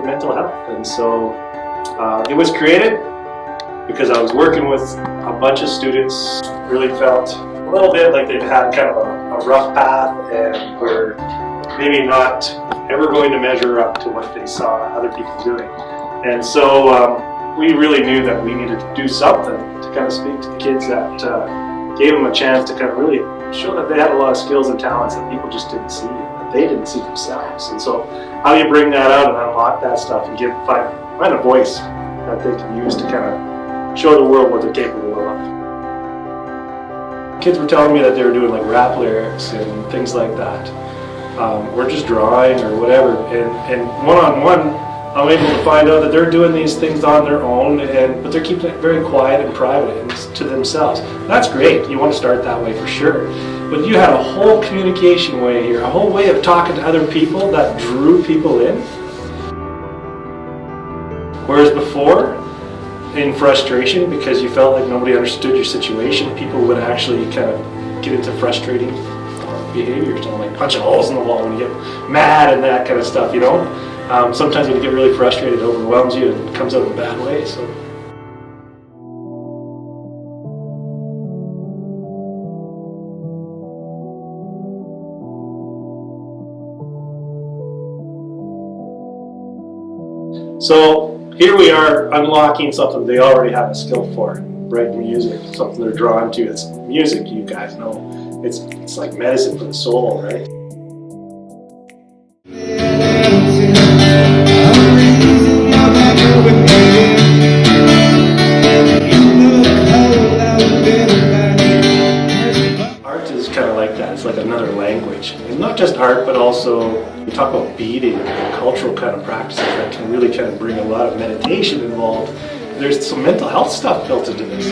mental health. And so it was created because I was working with a bunch of students, really felt a little bit like they've had kind of a rough path and were maybe not ever going to measure up to what they saw other people doing. And so we really knew that we needed to do something to kind of speak to the kids that gave them a chance to kind of really show that they had a lot of skills and talents that people just didn't see, that they didn't see themselves. And so how do you bring that out and unlock that stuff and find a voice that they can use to kind of show the world what they're capable of. Kids were telling me that they were doing like rap lyrics and things like that, or just drawing or whatever, and one-on-one I'm able to find out that they're doing these things on their own, but they're keeping it very quiet and private and to themselves. That's great. You want to start that way for sure. But you had a whole communication way here, a whole way of talking to other people that drew people in. Whereas before, in frustration, because you felt like nobody understood your situation, people would actually kind of get into frustrating behaviors, like punching holes in the wall when you get mad and that kind of stuff, you know? Sometimes when you get really frustrated, it overwhelms you and it comes out in a bad way. So here we are unlocking something they already have a skill for, writing music, something they're drawn to. It's music, you guys know. It's like medicine for the soul, right? Art is kind of like that. It's like another language. And not just art, but also we talk about beading and cultural kind of practices that can really kind of bring a lot of meditation involved. There's some mental health stuff built into this.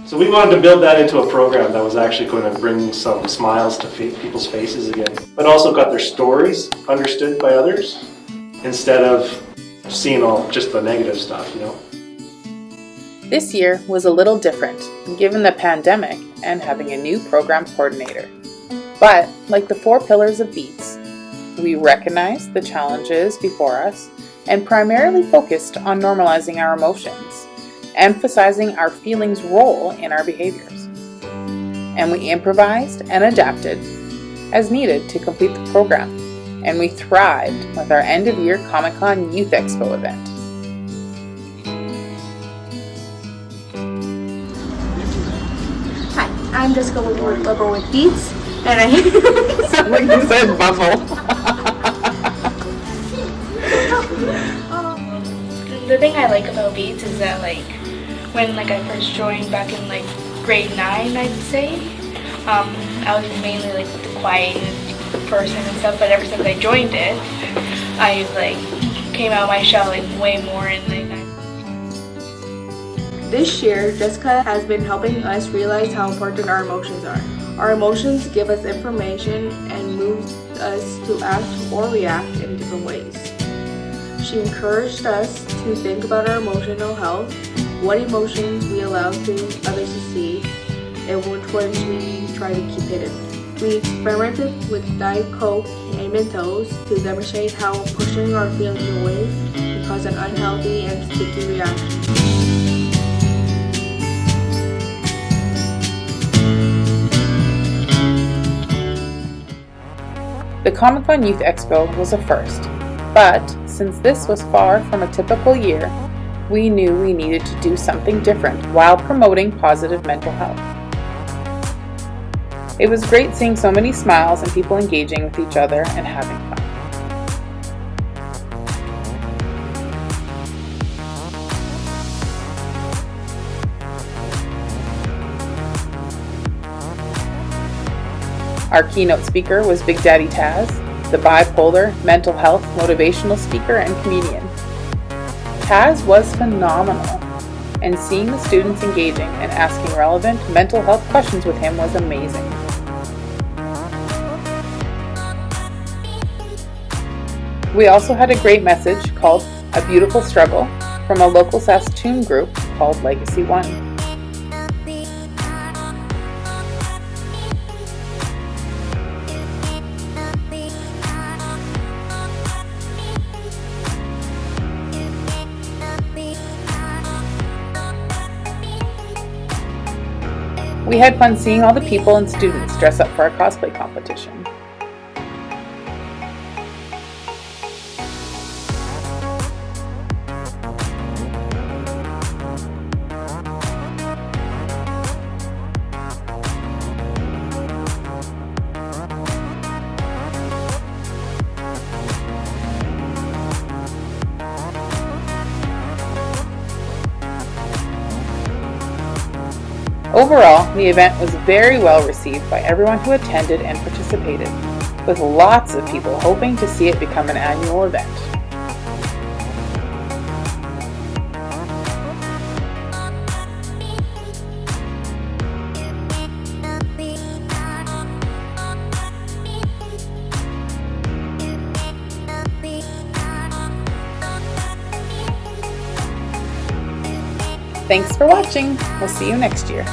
So we wanted to build that into a program that was actually going to bring some smiles to people's faces again, but also got their stories understood by others instead of seeing all just the negative stuff, you know. This year was a little different, given the pandemic and having a new program coordinator. But, like the 4 pillars of B.E.A.T.S, we recognized the challenges before us and primarily focused on normalizing our emotions, emphasizing our feelings' role in our behaviors. And we improvised and adapted as needed to complete the program, and we thrived with our end-of-year Comic-Con Youth Expo event. Hi, I'm Jessica Liberal with B.E.A.T.S, and I Sound like you said bubble. The thing I like about B.E.A.T.S is that when I first joined back in grade 9, I'd say, I was mainly the quiet person and stuff, but ever since I joined it, I came out of my shell way more and This year, Jessica has been helping us realize how important our emotions are. Our emotions give us information and moves us to act or react in different ways. She encouraged us to think about our emotional health, what emotions we allow others to see, and which ones we try to keep hidden. We experimented with Diet Coke and Mentos to demonstrate how pushing our feelings away can cause an unhealthy and sticky reaction. The Comic-Con Youth Expo was a first, but since this was far from a typical year, we knew we needed to do something different while promoting positive mental health. It was great seeing so many smiles and people engaging with each other and having fun. Our keynote speaker was Big Daddy Taz, the bipolar, mental health, motivational speaker and comedian. Taz was phenomenal, and seeing the students engaging and asking relevant mental health questions with him was amazing. We also had a great message called A Beautiful Struggle from a local Saskatoon group called Legacy One. We had fun seeing all the people and students dress up for our cosplay competition. Overall, the event was very well received by everyone who attended and participated, with lots of people hoping to see it become an annual event. Thanks for watching. We'll see you next year.